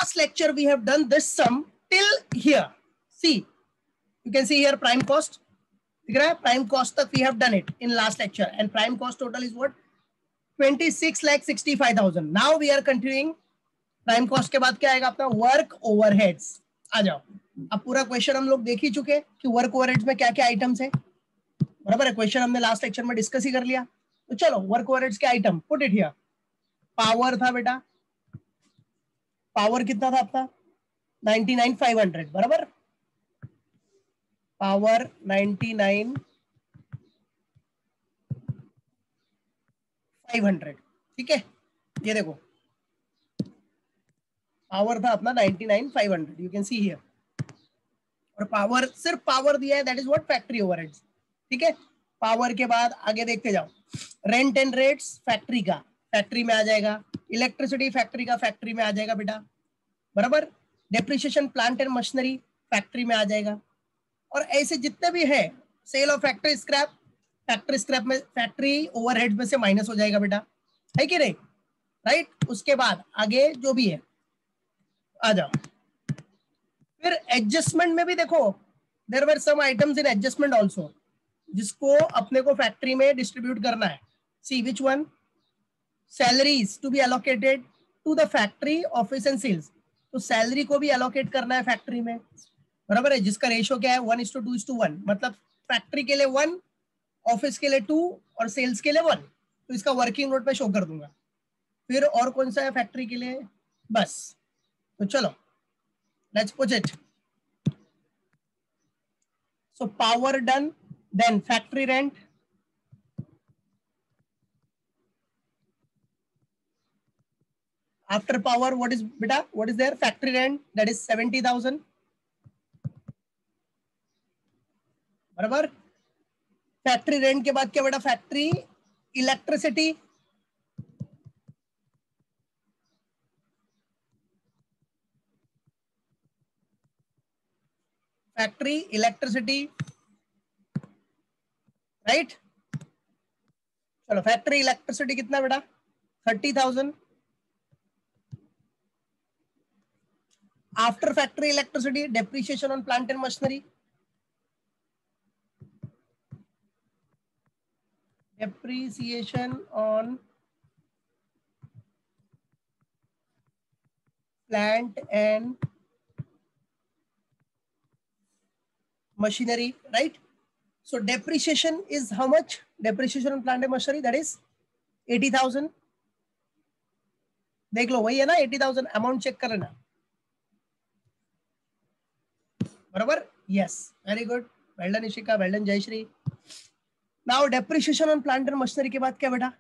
last lecture we have done this sum till here. See, you can see here prime cost. दिख रहा है? Prime cost तक we have done it in last lecture, and prime cost total is what? 26,65,000. Now we are continuing. Prime cost के बाद क्या आएगा अपना? Work overheads. आ जाओ. अब पूरा क्वेश्चन हम लोग देख ही चुके कि वर्क ओवरहेड्स में क्या क्या आइटम्स है. बराबर है. क्वेश्चन हमने लास्ट लेक्चर में डिस्कस ही कर लिया. तो चलो वर्क ओवरहेड्स के item put it here. Power था बेटा. पावर कितना था आपका? 99,500. बराबर. पावर 99,500. ठीक है. ये देखो पावर था अपना 99,500. You can see here. और पावर सिर्फ पावर दिया है, that is what? Factory overheads. ठीक है. पावर के बाद आगे देखते जाओ. रेंट एंड रेट्स फैक्ट्री का फैक्ट्री में आ जाएगा. इलेक्ट्रिसिटी फैक्ट्री का फैक्ट्री में आ जाएगा बेटा. बराबर. Depreciation plant and machinery factory में आ जाएगा. और ऐसे जितने भी है, sale of factory scrap, factory scrap में फैक्ट्री ओवरहेड में से माइनस हो जाएगा बेटा. है कि नहीं? राइट. उसके बाद आगे जो भी है आ जाओ. फिर एडजस्टमेंट में भी देखो, there were some items in adjustment also, जिसको अपने को फैक्ट्री में डिस्ट्रीब्यूट करना है. See which one? Salaries to be allocated to the factory office and sales. तो सैलरी को भी एलोकेट करना है फैक्ट्री में. बराबर है. जिसका रेशियो क्या है? 1:2:1. मतलब फैक्ट्री के लिए 1, ऑफिस के लिए 2 और सेल्स के लिए 1. तो इसका वर्किंग नोट पे शो कर दूंगा. फिर और कौन सा है फैक्ट्री के लिए? बस. तो चलो let's put it. So power done, then factory rent, after power what is beta? What is there? Factory rent, that is 70,000. बराबर. फैक्ट्री रेंट के बाद क्या बेटा? Factory electricity, factory electricity. Right. चलो फैक्ट्री इलेक्ट्रिसिटी कितना बेटा? 30,000. After factory electricity depreciation on plant and machinery, depreciation on plant and machinery, right? So depreciation is how much? Depreciation on plant and machinery, that is 80,000. देख लो वही है ना 80,000. Amount check कर लेना. बराबर. Yes, very good. Well done Ishika, well done Jayashree. Now depreciation on plant and machinery के बाद क्या बेटा?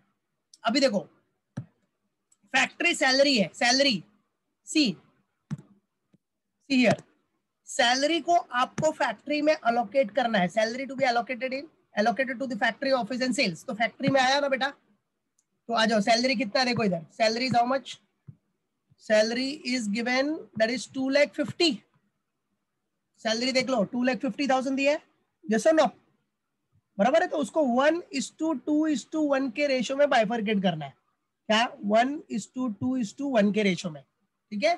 अभी देखो फैक्ट्री सैलरी है. Salary see here. सैलरी को आपको फैक्ट्री में अलोकेट करना है. Salary to be allocated to the factory office and sales. तो फैक्ट्री में आया ना बेटा. तो आ जाओ. सैलरी कितना? देखो इधर. Salary is how much? Salary is given, that is 2,50,000. Salary देख लो 2,50,000 दिया है. जैसा नो. बराबर है. तो उसको 1:2:1 के रेशियो में बाइफरकेट करना है. क्या? 1:2:1 के रेशियो में. ठीक है.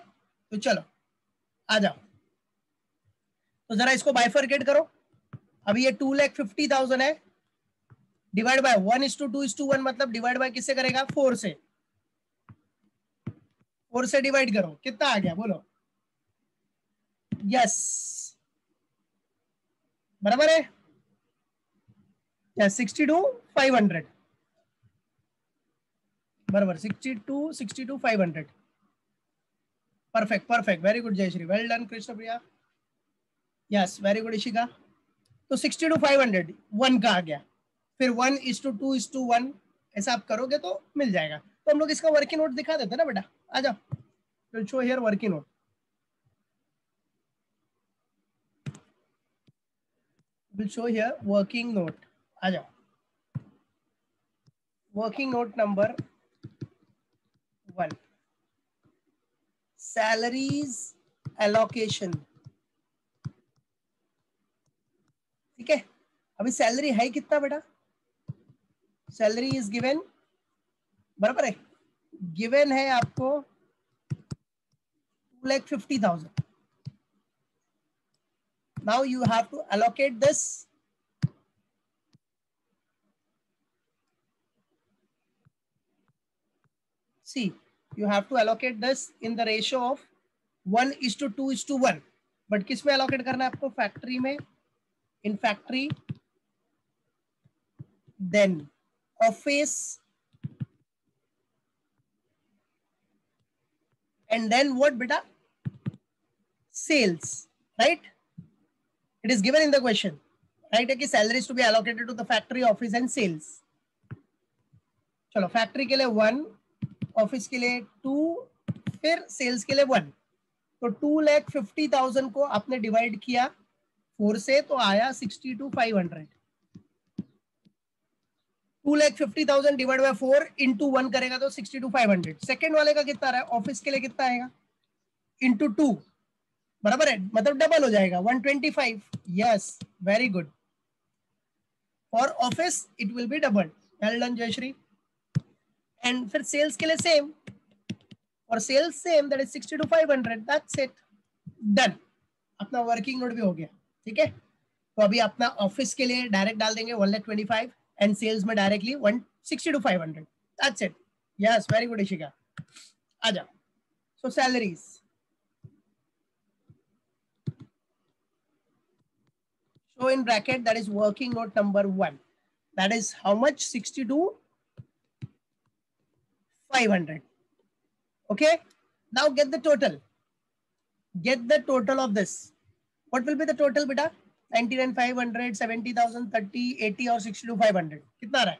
तो चलो आ जाओ. तो जरा इसको बाइफरकेट करो. अभी ये 2,50,000 है. डिवाइड बाय 1:2:1 मतलब डिवाइड बाय किससे करेगा? 4 से. 4 से डिवाइड करो. कितना आ गया बोलो? यस. बराबर है. 62,500. बराबर. 62,500. Perfect perfect. Very good Jayashree. Well done Krishna Priya. Yes very good Ishika. तो 62,500 1 का आ गया. फिर 1:2:1 ऐसा आप करोगे तो मिल जाएगा. तो हम लोग इसका वर्किंग नोट दिखा देते ना बेटा. आ जाओ. Will show here working note. Will show here working note. आ जाओ. Working note number 1, salaries allocation. ठीक है. अभी सैलरी है कितना बेटा? Salary is given. बराबर है. गिवन है आपको 2,50,000. Now you have to allocate this. See, you have to allocate this in the ratio of 1:2:1. But किस में allocate करना है आपको? Factory में. In factory, then office, and then what beta? Sales, right? It is given in the question, right? कि salaries to be allocated to the factory, office and sales. चलो factory के लिए 1, office के लिए 2, फिर sales के लिए 1. तो 2,50,000 को आपने डिवाइड किया 4 से, तो आया 62,500. 2,50,000 डिवाइड बाय 4 इंटू 1 करेगा तो 62,500. सेकेंड वाले का कितना रहा है? ऑफिस के लिए कितना आएगा? इंटू 2, बराबर है, मतलब डबल हो जाएगा 125. Yes, very good. For office it will be double. Well done Jayashree. And फिर सेल्स के लिए सेम, और sales same, that is 62,500. That's it, done. अपना वर्किंग नोट भी हो गया. ठीक है, तो अभी अपना ऑफिस के लिए डायरेक्ट डाल देंगे 1,25,000 एंड सेल्स में directly 162,500. That's it. Yes, very good Ishika. आ जाओ. So salaries, show in bracket, that is working note number 1. That is how much? 62,500. Okay, now get the total. Get the total of this. What will be the total beta? 99,500, 70,000, 30, 80 और 62,500. कितना रहा है?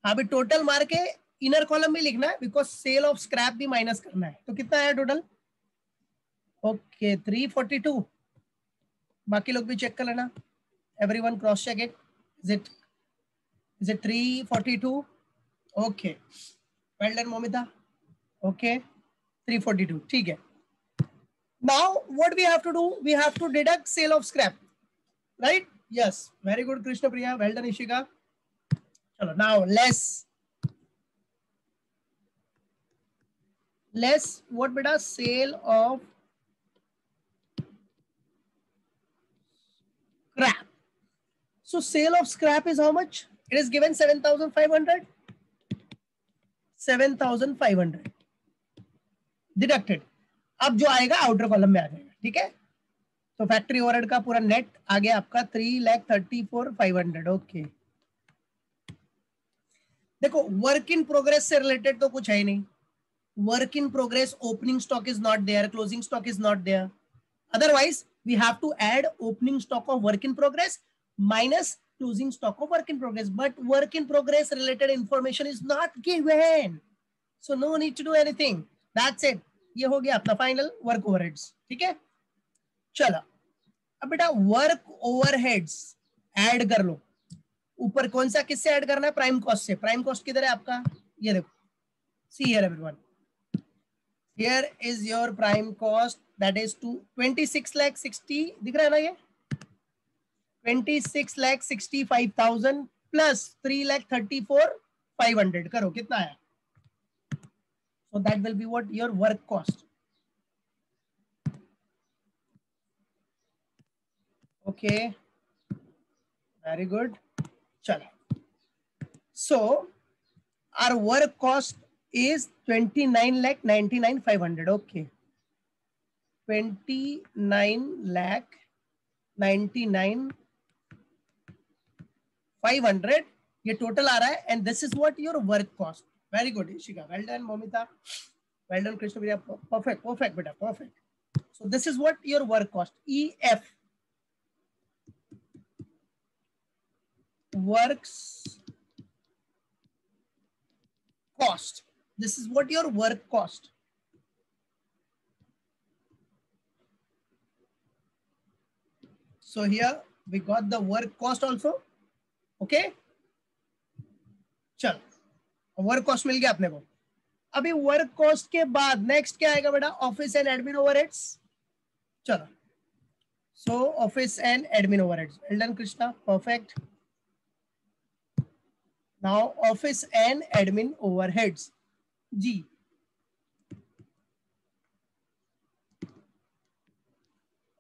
अभी total मार के inner column भी लिखना है, बिकॉज सेल ऑफ स्क्रैप भी माइनस करना है. तो कितना है टोटल? ओके, 342. बाकी लोग भी चेक कर लेना. Everyone cross check it. Is it 342? Okay, well done Moumita. Okay, 342. ठीक है. Now what we have to do? We have to deduct sale of scrap, right? Yes, very good Krishna Priya. Well done Ishika. Chalo, now less what beta? Sale of scrap. So sale of scrap is how much? It is given 7,500. 7,500 deducted. अब जो आएगा outer column में आ जाएगा. ठीक है, तो factory overhead का पूरा नेट आ गया आपका 3,34,500. ओके, देखो वर्क इन प्रोग्रेस से रिलेटेड तो कुछ है ही नहीं. Work in progress, opening stock is not there, closing stock is not there. Otherwise we have to add opening stock of work in progress minus closing stock of work in progress. But work in progress related information is not given, so no need to do anything. That's it. ये हो गया अपना final work overheads. ठीक है, चलो अब बेटा work overheads add कर लो. ऊपर कौन सा किससे ऐड करना है? प्राइम कॉस्ट से. प्राइम कॉस्ट किधर है आपका? ये देखो, see here everyone, here is your prime cost, that is 26,60,000. दिख रहा है ना? ये 26,65,000 प्लस 3,34,500. करो कितना है? So that will be what? Your work cost. Okay, very good. Chalo. So our work cost is 29,99,500. Okay, 29,99,500 ये टोटल आ रहा है. And this is what your work cost. Very good Ishika. Well done Momita. Well done Krishna भैया. Perfect perfect बेटा, perfect. So this is what your work cost. EF, works cost. This is what your work cost. So here we got the work cost also. Okay, चल work cost मिल गया अपने को. अभी work cost के बाद next क्या आएगा बेटा? Office and admin overheads. चलो, so office and admin overheads. Well done Krishna, perfect. Now office and admin overheads. जी,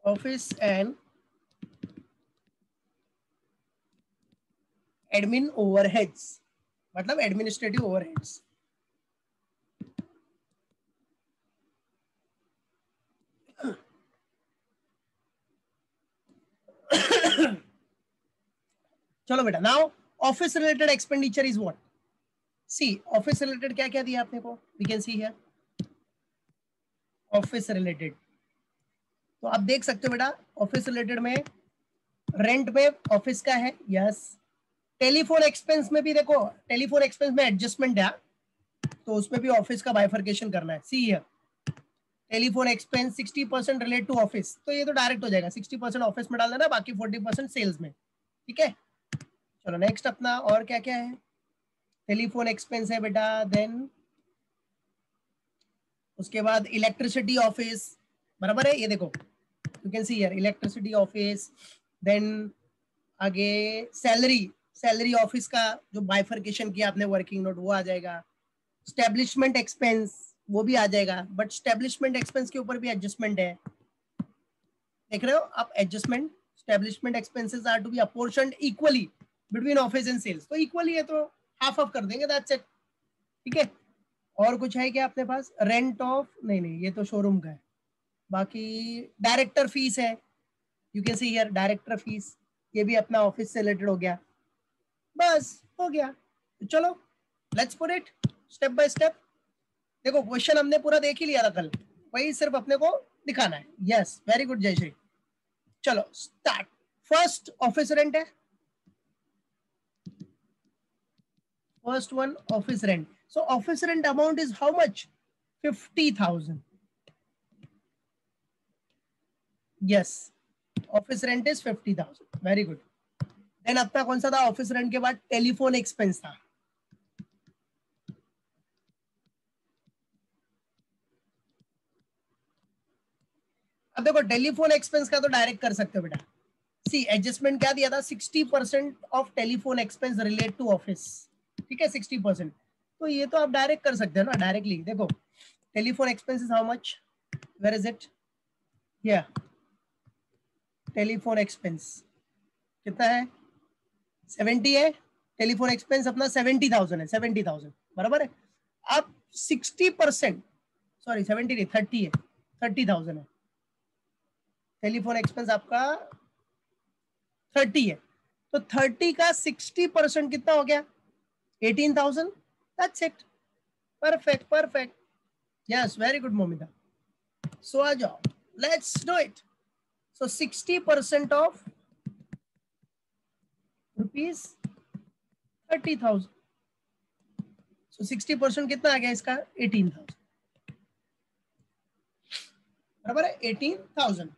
ऑफिस एंड एडमिन ओवरहेड्स, मतलब एडमिनिस्ट्रेटिव ओवरहेड्स। चलो बेटा, now office related expenditure is what? See office related क्या क्या दिया आपने को, we can see here office related. तो आप देख सकते हो बेटा, ऑफिस रिलेटेड में रेंट में ऑफिस का है, यस। टेलीफोन एक्सपेंस में भी देखो, टेलीफोन एक्सपेंस में एडजस्टमेंट है, तो उसमें भी ऑफिस का बाइफर्केशन करना है। See here telephone expense 60% relate to office, तो ये तो डायरेक्ट हो जाएगा, 60% ऑफिस में डाल देना, बाकी 40% सेल्स में, ठीक है। चलो नेक्स्ट अपना और क्या क्या है, टेलीफोन एक्सपेंस है बेटा, देन उसके बाद इलेक्ट्रिसिटी ऑफिस, बराबर है, ये देखो you can see here electricity office, then आगे सैलरी, सैलरी ऑफिस का जो बाइफर्केशन किया आपने वर्किंग नोट, वो आ जाएगा। स्टैब्लिशमेंट एक्सपेंस वो भी आ जाएगा, बट स्टैब्लिशमेंट एक्सपेंस के ऊपर भी एडजस्टमेंट है, देख रहे हो आप, adjustment establishment expenses are to be apportioned equally between office and sales, तो इक्वली है तो हाफ ऑफ कर देंगे, दैट्स इट, ठीक है। और कुछ है क्या अपने पास, रेंट ऑफ, नहीं नहीं ये तो शोरूम का है, बाकी डायरेक्टर फीस है, you can see here director fees, ये भी अपना ऑफिस से रिलेटेड हो गया, बस हो गया। तो चलो let's put it step by step. देखो क्वेश्चन हमने पूरा देख ही लिया था कल, वही सिर्फ अपने को दिखाना है, यस वेरी गुड जयश्री। चलो स्टार्ट, फर्स्ट ऑफिस रेंट है, first one office rent, so office rent amount is how much, 50,000, yes office rent is 50,000, very good. Then अपना कौन सा था ऑफिस रेंट के बाद, टेलीफोन एक्सपेंस था, अब देखो टेलीफोन एक्सपेंस का तो डायरेक्ट कर सकते हो बेटा, सी एडजस्टमेंट क्या दिया था, 60% of telephone expense relate to office, ठीक है 60%, तो ये तो आप डायरेक्ट कर सकते हो ना डायरेक्टली। देखो telephone expense is how much, where is it, या टेलीफोन एक्सपेंस कितना है, 70 है, टेलीफोन एक्सपेंस अपना 70,000 है, 70,000 बराबर है। अब 60%, सॉरी 70 नहीं 30 है, 30,000 है, टेलीफोन एक्सपेंस आपका 30 है, तो 30 का 60% कितना हो गया, 18,000, that's it, perfect perfect, yes very good Momita. So आ जाओ, let's do it. So 60% of rupees 30,000, so 60% कितना आ गया इसका, 18,000, बराबर है 18,000।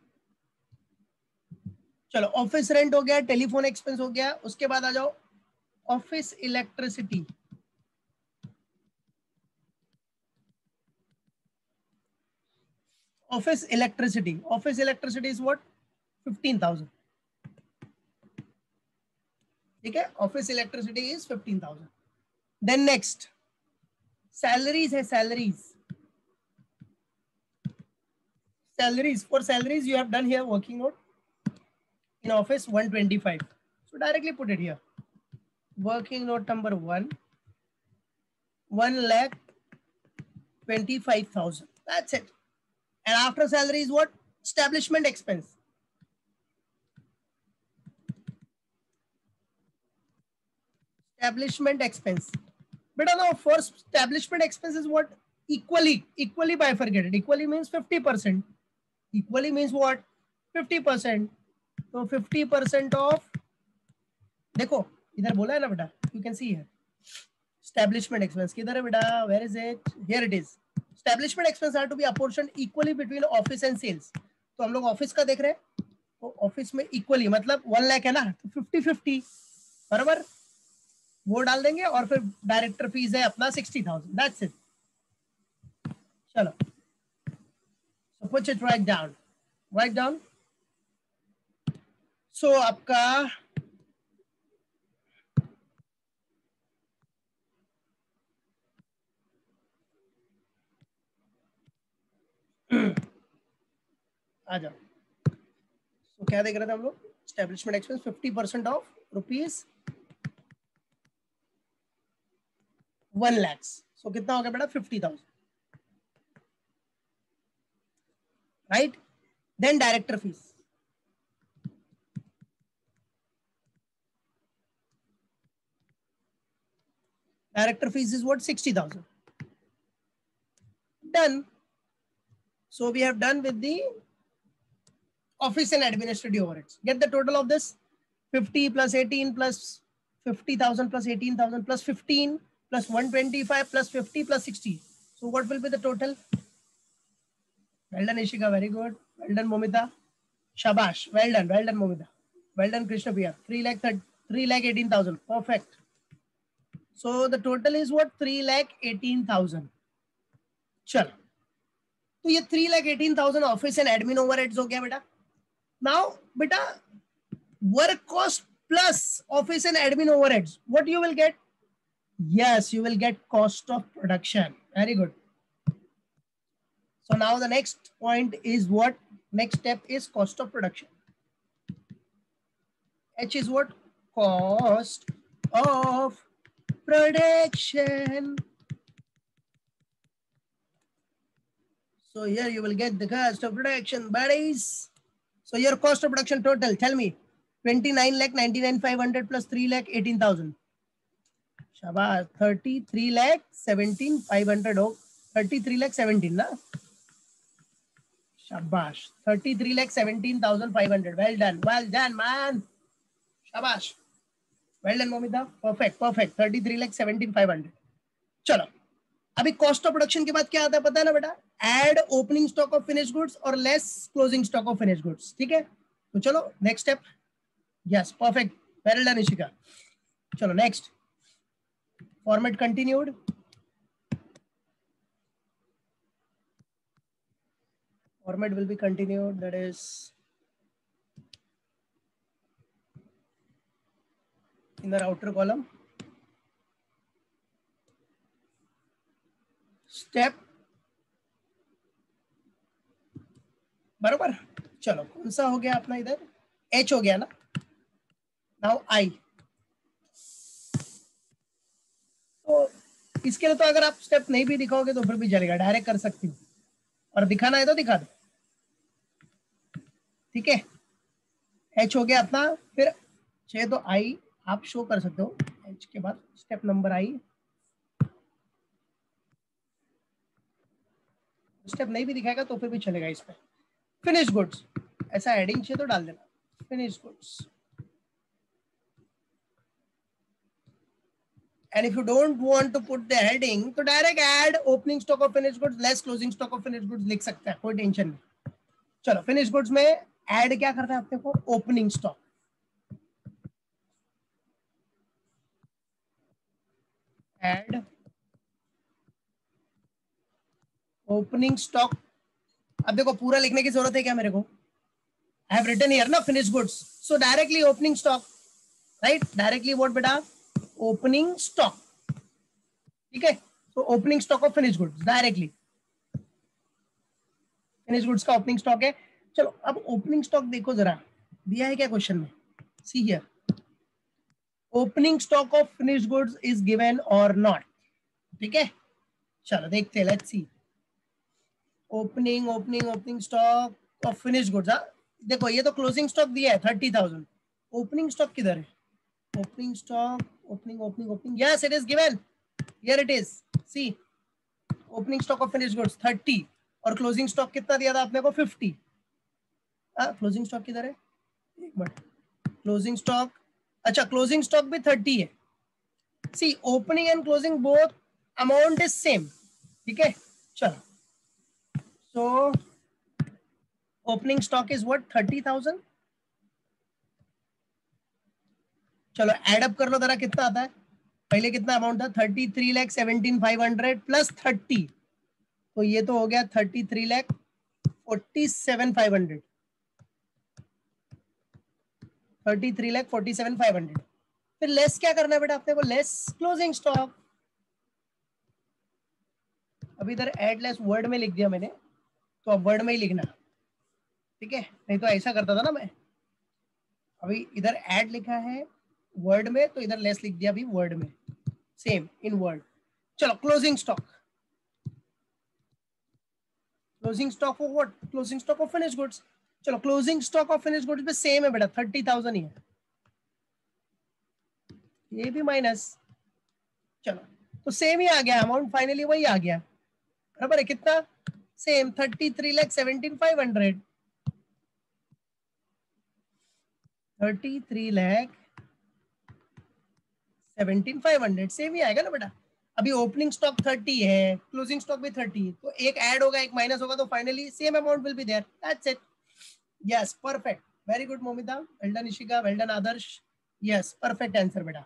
चलो ऑफिस रेंट हो गया, टेलीफोन एक्सपेंस हो गया, उसके बाद आ जाओ office electricity, office electricity, office electricity is what, 15,000, ठीक है, office electricity is 15,000। Then next salaries है, salaries, salaries, for salaries you have done here working note in office 125, so directly put it here, working note number 1, 1,25,000, that's it. And after salary is what, establishment expense, establishment expense, but now for establishment expense is what, equally bifurcated, equally means 50%, equally means what, 50%, तो 50% of, देखो इधर बोला है ना बेटा, you can सी है establishment expense किधर है बेटा, where is it, here it is, establishment expense are to be apportioned equally between office and sales, तो हम लोग ऑफिस का देख रहे हैं, तो ऑफिस में इक्वली मतलब 1 लाख है ना, तो 50-50 बराबर, वो डाल देंगे, और फिर डायरेक्टर फीस है अपना 60,000, दैट्स इट। चलो so put it right down, write down, so आपका आ जाओ, तो क्या देख रहे थे हम लोग, एस्टेब्लिशमेंट एक्सपेंस 50% ऑफ ₹1,00,000। सो कितना हो गया बेटा, 50,000, right. Then director fees, director fees is what, 60,000. Done. So we have done with the office and administrative overheads. Get the total of this, 50 plus 18 plus 50,000 plus 18,000 plus 15 plus 125 plus 50 plus 60. So what will be the total? Well done Ishika, very good. Well done Momita, shabash, well done Momita, well done Krishna Priya. 3,18,000, perfect. So the total is what, 3,18,000. चलो, तो ये 3,18,000 office and admin overheads हो गया बेटा. Now बेटा work cost plus office and admin overheads, what you will gate? Yes, you will gate cost of production. Very good. So now the next point is what? Next step is cost of production. H is what? Cost of production. So here you will get the cost of production, buddies. So your cost of production total, tell me, 29,99,500 plus 3,18,000. Shabash, 33,17,500. Oh, 33,17,000 na? Shabash, 33,17,500. Well done, man. Shabash. Well done, Momita. Perfect. 33,17,500. चलो, अभी cost of production के बाद क्या आता है पता है ना बेटा? Add opening stock of finish goods और less closing stock of finish goods. ठीक है, तो चलो next step. Yes, perfect, well done Ishika. चलो next, format continued. Format will be continued, that is in the outer column. Step बराबर. चलो कौन सा हो गया अपना इधर? H हो गया ना. Now I. तो इसके लिए तो अगर आप स्टेप नहीं भी दिखाओगे तो फिर भी चलेगा, डायरेक्ट कर सकती हूँ, और दिखाना है तो दिखा दो. ठीक है, H हो गया अपना. फिर 6 तो I आप शो कर सकते हो. H के बाद स्टेप नंबर I. स्टेप नहीं भी दिखाएगा तो फिर भी चलेगा इसमें. फिनिश गुड्स, ऐसा हेडिंग चाहिए तो डाल देना, finish goods. And if you don't want to put the heading, तो direct add opening stock of finish goods less closing stock of finish goods लिख सकता है, कोई टेंशन नहीं. चलो फिनिश गुड्स में ऐड क्या करना है आपने को? Opening stock. Add opening stock. अब देखो पूरा लिखने की जरूरत है क्या मेरे को? I have written here ना finish goods, so directly opening stock, right. Directly what बेटा? Opening stock. ठीक है, तो opening stock of finish goods, directly finish goods का ओपनिंग स्टॉक है. चलो अब ओपनिंग स्टॉक देखो जरा, दिया है क्या क्वेश्चन में? See here, opening stock of finish goods is given और नॉट. ठीक है, चलो देखते हैं, let's see. Opening stock of finish goods. देखो ये तो क्लोजिंग स्टॉक दिया है 30,000. ओपनिंग स्टॉक किधर है? Opening stock, opening, yes it is given, here it is. See, opening stock of finish goods 30 और क्लोजिंग स्टॉक कितना दिया था आपने को? 50. क्लोजिंग स्टॉक किधर है? एक मिनट, क्लोजिंग स्टॉक, अच्छा क्लोजिंग स्टॉक भी 30 है. See, opening and closing both amount is same. ठीक है, चलो. So opening stock is what? 30,000. चलो एड अप कर लो जरा, कितना आता है? पहले कितना अमाउंट था? 33,17,500 प्लस 30, तो ये तो हो गया 33,47,500. 33,47,500. फिर लेस क्या करना है बेटा आपने को? Less closing stock. अभी इधर एड लेस वर्ड में लिख दिया मैंने, तो अब वर्ड में ही लिखना. ठीक है, नहीं तो ऐसा करता था ना मैं, अभी इधर ऐड लिखा है वर्ड में, तो इधर लेस लिख दिया अभी वर्ड में, सेम इन वर्ड। चलो closing stock, closing stock of what, closing stock of finish goods. चलो closing stock of finish goods भी सेम है बेटा, 30,000 ही है, ये भी माइनस। चलो तो सेम ही आ गया अमाउंट, फाइनली वही आ गया, बराबर है कितना, सेम 33,17,500, 33,17,500 सेम ही आएगा ना बेटा। अभी ओपनिंग स्टॉक 30 है, क्लोजिंग स्टॉक भी 30, तो एक ऐड होगा एक माइनस होगा, तो finally same amount will be there, that's it. Yes perfect, very good Momita, well done Ishika, well done Adarsh, yes perfect answer बेटा।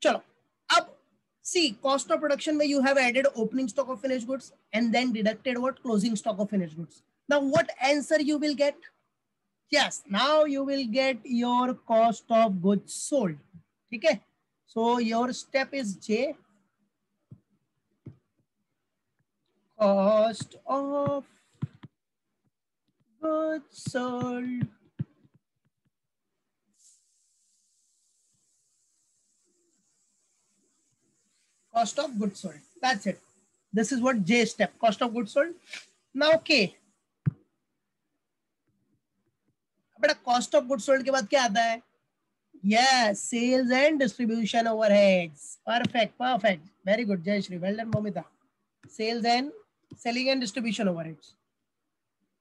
चलो अब सी कॉस्ट ऑफ प्रोडक्शन में you have added opening stock of finish goods and then deducted what, closing stock of finish goods. Now what answer you will get, yes now you will get your cost of goods sold, ठीक है। so your step is J, cost of goods sold, cost of goods sold, that's it, this is what J step, cost of goods sold। now K, बेटा cost of goods sold के बाद क्या आता है, yes sales and distribution overheads, perfect perfect, very good Jay Shri, well done Momita, sales and selling and distribution overheads,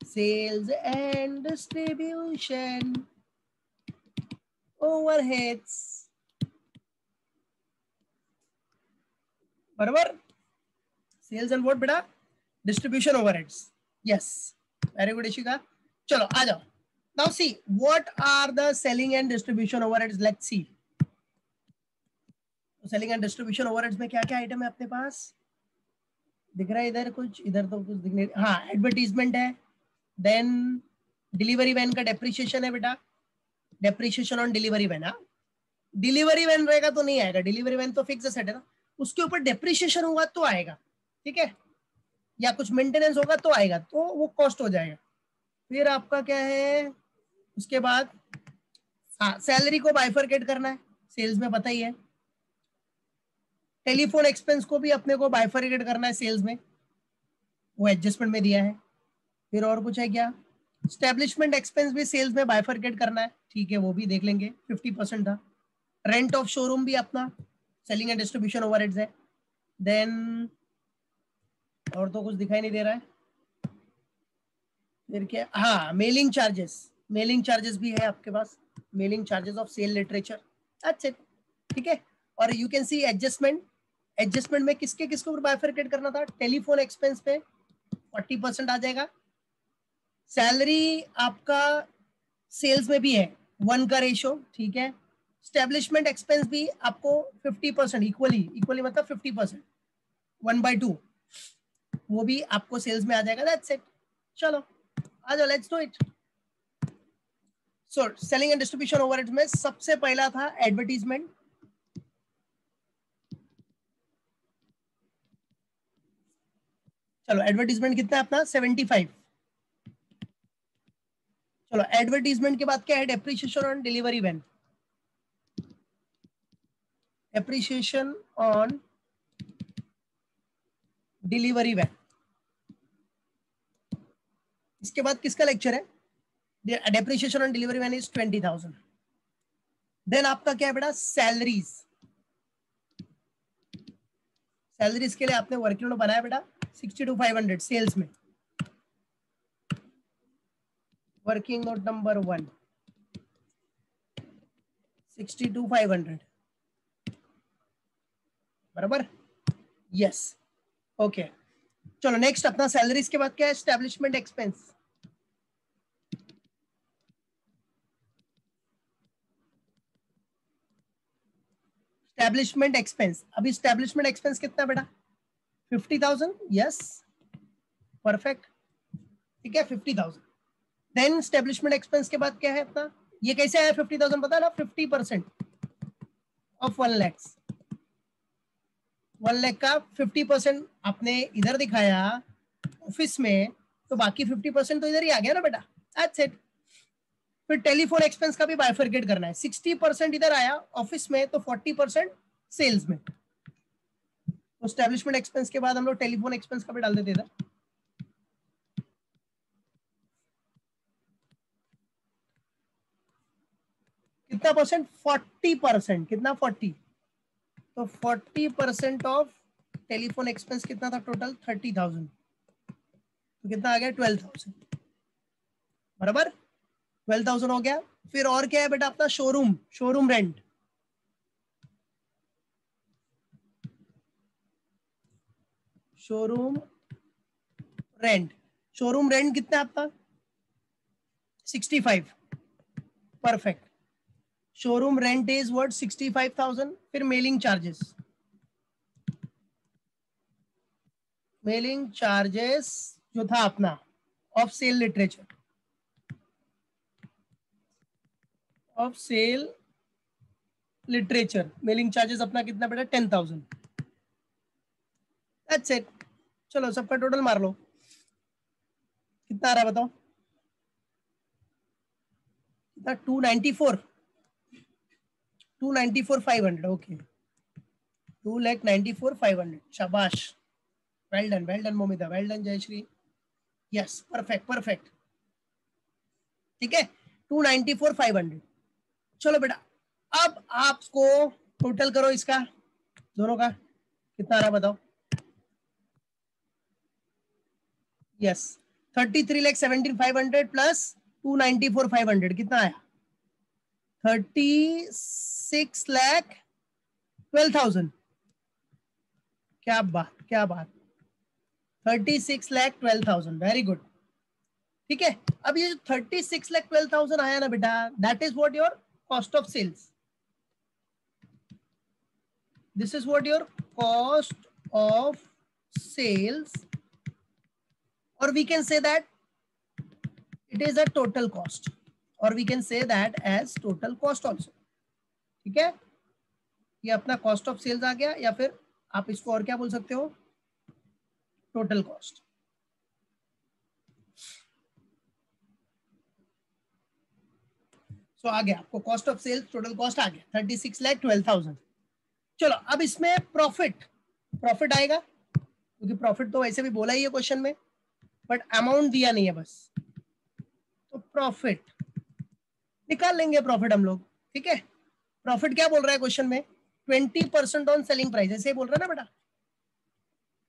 sales and distribution overheads, बराबर, sales and what बेटा, distribution overheads, yes very good Ishika. चलो आ जाओ, now see what are the selling and distribution overheads, let's see. Selling and distribution overheads में क्या क्या item है अपने पास, दिख रहा है इधर कुछ, इधर तो कुछ दिख नहीं, हाँ एडवर्टीजमेंट है, देन डिलीवरी वैन का डेप्रिसिएशन है बेटा, डेप्रिसिएशन ऑन डिलीवरी वैन, हाँ डिलीवरी वैन रहेगा तो नहीं आएगा, डिलीवरी वैन तो फिक्स सेट है ना, उसके ऊपर डेप्रिसिएशन होगा तो आएगा, ठीक है, या कुछ मेंटेनेंस होगा तो आएगा, तो वो कॉस्ट हो जाएगा। फिर आपका क्या है उसके बाद, हाँ सैलरी को बाइफरकेट करना है, सेल्स में पता ही है, टेलीफोन एक्सपेंस को भी अपने को बाइफरकेट करना है सेल्स में, वो एडजस्टमेंट में दिया है। फिर और कुछ है क्या, स्टैब्लिशमेंट एक्सपेंस भी सेल्स में बाइफरकेट करना है, ठीक है वो भी देख लेंगे, 50% था। रेंट ऑफ शोरूम भी अपना सेलिंग एंड डिस्ट्रीब्यूशन ओवरहेड्स है। देन और तो कुछ दिखाई नहीं दे रहा है, फिर क्या, हाँ मेलिंग चार्जेस, मेलिंग चार्जेस भी है आपके पास, mailing charges of sale literature, that's it, ठीक है। और you can see adjustment, adjustment में किसके किसके ऊपर बाइफरकेट करना था, टेलीफोन एक्सपेंस पे 40% आ जाएगा, सैलरी आपका सेल्स में भी है 1 का रेशो, ठीक है, स्टैब्लिशमेंट एक्सपेंस भी आपको 50% इक्वली, इक्वली मतलब 50%, 1/2 वो भी आपको सेल्स में आ जाएगा, दैट्स इट। चलो आ जाओ let's do it. So selling and distribution overheads में सबसे पहला था एडवर्टीजमेंट, चलो एडवर्टीजमेंट कितना है अपना 75। चलो एडवर्टीजमेंट के बाद क्या है, depreciation on delivery van, depreciation on delivery van. इसके बाद किसका लेक्चर है, depreciation on delivery van is 20,000। Then आपका क्या है बेटा, सैलरीज, सैलरीज के लिए आपने वर्किंग नोट बनाया बेटा 62,500 सेल्स में, वर्किंग नोट नंबर 1 62,500, बराबर, यस ओके। चलो नेक्स्ट अपना सैलरीज के बाद क्या है, एस्टैब्लिशमेंट एक्सपेंस, एस्टैब्लिशमेंट एक्सपेंस, अभी एस्टैब्लिशमेंट एक्सपेंस कितना बेटा 50,000, यस परफेक्ट, ठीक है 50,000। देन एस्टैब्लिशमेंट एक्सपेंस के बाद क्या है अपना, ये कैसे आया 50,000 पता है ना, 50% ऑफ 1 लाख, 1 लाख का 50% आपने इधर दिखाया ऑफिस में, तो बाकी 50% तो इधर ही आ गया ना बेटा, दैट्स इट। फिर टेलीफोन एक्सपेंस का भी बाइफरकेट करना है। 60% इधर आया ऑफिस में, तो 40% सेल्स में। तो एस्टेब्लिशमेंट एक्सपेंस के बाद हम लोग टेलीफोन एक्सपेंस का भी डाल देते इधर। कितना परसेंट? 40%। कितना? 40। तो 40% ऑफ टेलीफोन एक्सपेंस कितना था टोटल? 30,000। तो कितना आ गया? 12,000। बराबर, 12,000 हो गया। फिर और क्या है बेटा अपना? Showroom, showroom rent. Showroom rent, showroom rent कितना है आपका? 65। Perfect. Showroom rent is what? 65,000। फिर मेलिंग चार्जेस, मेलिंग चार्जेस जो था अपना of sale literature, of sale literature mailing charges अपना कितना बेटा? 10,000। That's it. चलो सबका टोटल मार लो, कितना आ रहा है बताओ? कितना? 294, 294,500। ओके, 2,94,500। शाबाश, well done Momita, well done Jayshree. Yes, perfect perfect. ठीक है, 294,500। चलो बेटा, अब आपको टोटल करो इसका, दोनों का कितना आ रहा बताओ? यस, 33,17,500 प्लस 294,500 कितना आया? 36,12,000। क्या बात, क्या बात, 36,12,000। Very good. ठीक है, अब ये जो 36,12,000 आया ना बेटा, that is what your cost of sales. This is what your cost of sales, or we can say that it is a total cost, or we can say that as total cost also. ठीक है, ये अपना cost of sales आ गया, या फिर आप इसको और क्या बोल सकते हो? Total cost. सो आ गया आपको cost of sales, total cost आ गया 36,12,000। चलो अब इसमें प्रॉफिट, प्रॉफिट आएगा, क्योंकि प्रॉफिट तो वैसे भी बोला ही है क्वेश्चन में, बट अमाउंट दिया नहीं है बस। तो प्रॉफिट निकाल लेंगे, प्रॉफिट हम लोग। ठीक है, प्रॉफिट क्या बोल रहा है क्वेश्चन में? 20% ऑन सेलिंग प्राइस, ऐसे ही बोल रहा है ना बेटा?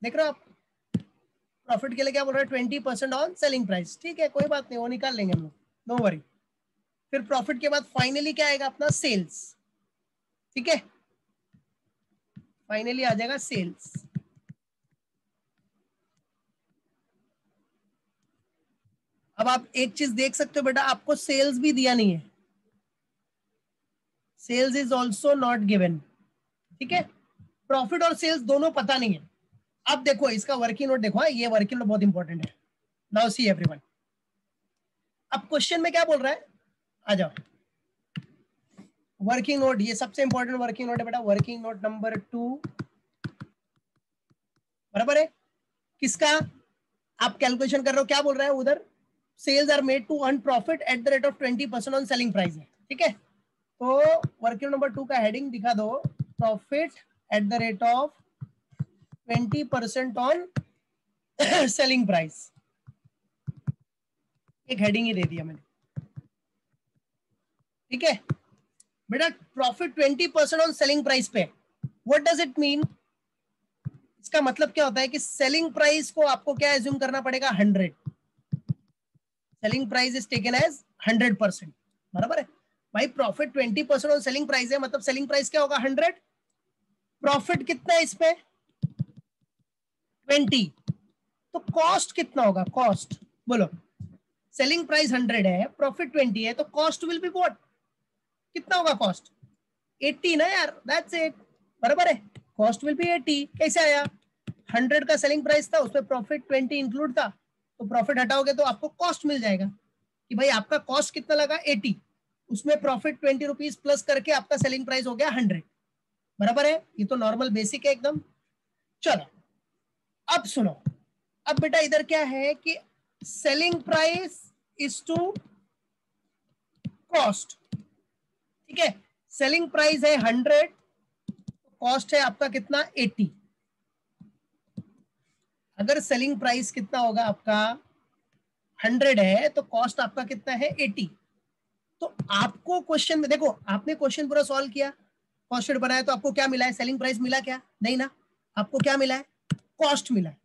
देख रहे हो आप, प्रॉफिट के लिए क्या बोल रहा है? 20% ऑन सेलिंग प्राइस। ठीक है, कोई बात नहीं, वो निकाल लेंगे हम लोग, नो वरी। फिर प्रॉफिट के बाद फाइनली क्या आएगा अपना? सेल्स। ठीक है, फाइनली आ जाएगा सेल्स। अब आप एक चीज देख सकते हो बेटा, आपको सेल्स भी दिया नहीं है, sales is also not given. ठीक है, प्रॉफिट और सेल्स दोनों पता नहीं है। अब देखो इसका वर्किंग नोट देखो, ये वर्किंग नोट बहुत इंपॉर्टेंट है। नाउ सी एवरीवन, अब क्वेश्चन में क्या बोल रहा है? आ जाओ, वर्किंग नोट, ये सबसे इंपॉर्टेंट वर्किंग नोट है बेटा, वर्किंग नोट नंबर 2। बराबर है किसका? आप कैलकुलेशन कर रहे हो, क्या बोल रहा है उधर? Sales are made to earn profit at the rate of 20% on selling price है। ठीक है, तो वर्किंग नंबर 2 का हेडिंग दिखा दो, profit at the rate of 20% on selling price. एक हेडिंग ही दे दिया मैंने। ठीक है बेटा, प्रॉफिट 20% ऑन सेलिंग प्राइस पे, व्हाट डज इट मीन? इसका मतलब क्या होता है कि सेलिंग प्राइस को आपको क्या एज्यूम करना पड़ेगा? 100। Selling price is taken as 100%। बराबर है भाई, प्रॉफिट 20% ऑन सेलिंग प्राइस है, मतलब सेलिंग प्राइस क्या होगा? 100। प्रॉफिट कितना है इसमें? 20। तो कॉस्ट कितना होगा? कॉस्ट बोलो, सेलिंग प्राइस 100 है, प्रॉफिट 20 है, तो कॉस्ट विल बी व्हाट? कितना होगा कॉस्ट? 80 ना यार, दैट्स इट। बराबर है, कॉस्ट विल बी 80। कैसे आया? 100 का सेलिंग प्राइस था, उसमें प्रॉफिट 20 इंक्लूड था, तो प्रॉफिट हटाओगे तो आपको कॉस्ट मिल जाएगा कि भाई आपका कॉस्ट कितना लगा? 80, उसमें प्रॉफिट 20 रुपीज प्लस करके आपका सेलिंग प्राइस हो गया 100। बराबर है, ये तो नॉर्मल बेसिक है एकदम। चलो अब सुनो, अब बेटा इधर क्या है कि selling price is to cost, ठीक है। सेलिंग प्राइस है 100, कॉस्ट है आपका कितना 80। अगर सेलिंग प्राइस कितना होगा आपका 100 है तो कॉस्ट आपका कितना है 80। तो आपको क्वेश्चन में देखो, आपने क्वेश्चन पूरा सॉल्व किया, कॉस्ट शीट बनाया, तो आपको क्या मिला है? सेलिंग प्राइस मिला क्या? नहीं ना, आपको क्या मिला है? कॉस्ट मिला है।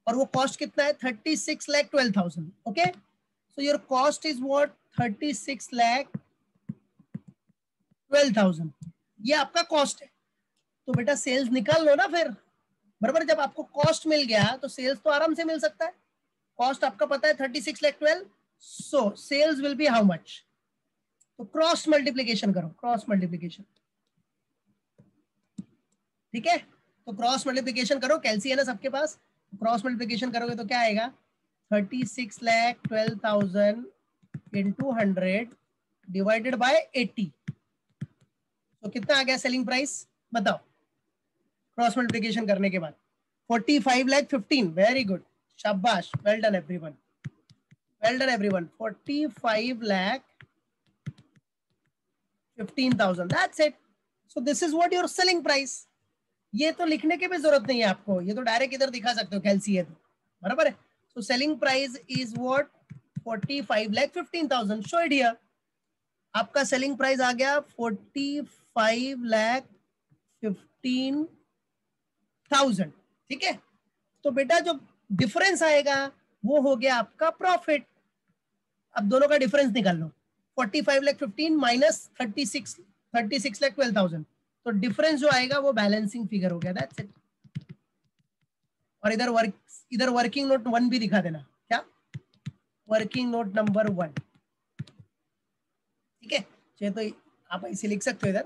और वो कॉस्ट कितना है? 36,12,000। Okay, so your cost is what? 36,12,000। ये आपका कॉस्ट है। तो बेटा सेल्स निकाल लो ना फिर, बराबर। जब आपको कॉस्ट मिल गया तो सेल्स तो आराम से मिल सकता है। कॉस्ट आपका पता है 36,12,000, so sales will be how much? तो क्रॉस मल्टीप्लीकेशन करो, क्रॉस मल्टीप्लीकेशन, ठीक है। तो क्रॉस मल्टीप्लीकेशन करो, कैलसी है ना सबके पास, क्रॉस मल्टीप्लीकेशन करोगे तो क्या आएगा? 36,12,000 इंटू 100 डिवाइडेड बाय 80, तो कितना आ गया सेलिंग प्राइस? बताओ क्रॉस मल्टीप्लीकेशन करने के बाद। 45,15,000। वेरी गुड, शाबाश, well done everyone, well done everyone. 45,15,000, that's it. So this is what your selling price. ये तो लिखने की भी जरूरत नहीं है आपको, ये तो डायरेक्ट इधर दिखा सकते हो, कैलसी है तो, बराबर है। So selling price is what? 45,15,000। Show it here. आपका सेलिंग प्राइस आ गया 45,15,000, ठीक है। तो बेटा जो डिफरेंस आएगा वो हो गया आपका प्रॉफिट। अब दोनों का डिफरेंस निकाल लो, 45,15,000 माइनस 36,12,000, तो डिफरेंस जो आएगा वो बैलेंसिंग फिगर हो गया, दैट्स इट। और इधर वर्किंग नोट 1 भी दिखा देना, क्या? वर्किंग नोट नंबर 1, ठीक है। चलिए तो आप ऐसे लिख सकते हो इधर,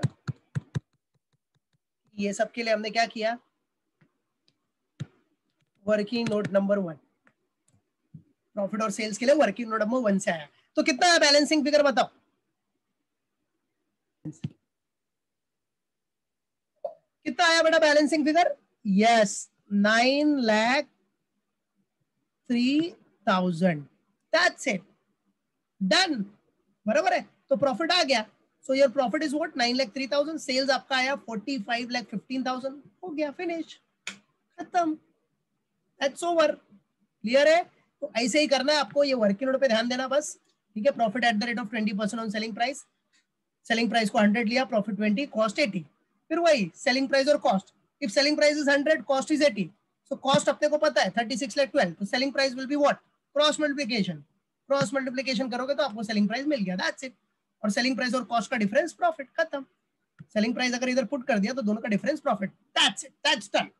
ये सबके लिए हमने क्या किया? वर्किंग नोट नंबर 1, प्रॉफिट और सेल्स के लिए वर्किंग नोट नंबर 1 से आया। तो कितना है बैलेंसिंग फिगर बताओ? कितना आया बेटा balancing figure? Yes, 9,03,000, that's it, done, बराबर है। तो प्रॉफिट आ गया, so your profit is what? 9,03,000। Sales आपका आया 45,15,000, हो गया, फिनिश, खत्म, दैट्स ओवर। क्लियर है? तो ऐसे ही करना है आपको, ये वर्किंग नोट पे ध्यान देना बस, ठीक है। Profit at the rate of 20% on selling price, selling price को 100 लिया, प्रॉफिट 20, कॉस्ट 80। फिर वही सेलिंग प्राइस और cost, if selling price is 100, cost is 80, so cost अपने को पता है 36,12,000, तो selling price will be what? Cross multiplication, cross multiplication करोगे तो आपको सेलिंग प्राइस मिल गया, दैट्स इट। और सेलिंग प्राइस और कॉस्ट का डिफरेंस प्रॉफिट, खत्म। सेलिंग प्राइस अगर इधर पुट कर दिया तो दोनों का difference profit, that's it, that's done,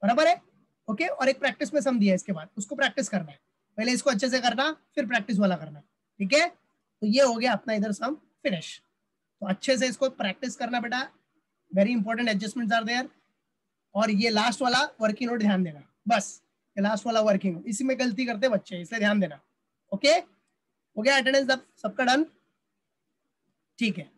बराबर है। ओके, और एक प्रैक्टिस में सम दिया है इसके बाद, उसको प्रैक्टिस करना है, पहले इसको अच्छे से करना, फिर प्रैक्टिस वाला करना, ठीक है। तो ये हो गया अपना इधर सम फिनिश। तो अच्छे से इसको प्रैक्टिस करना बेटा, very important adjustments are there. और ये लास्ट वाला वर्किंग नोट ध्यान देना, बस ये लास्ट वाला वर्किंग नोट, इसी में गलती करते बच्चे, इसलिए ध्यान देना। ओके, हो गया अटेंडेंस सबका डन, ठीक है।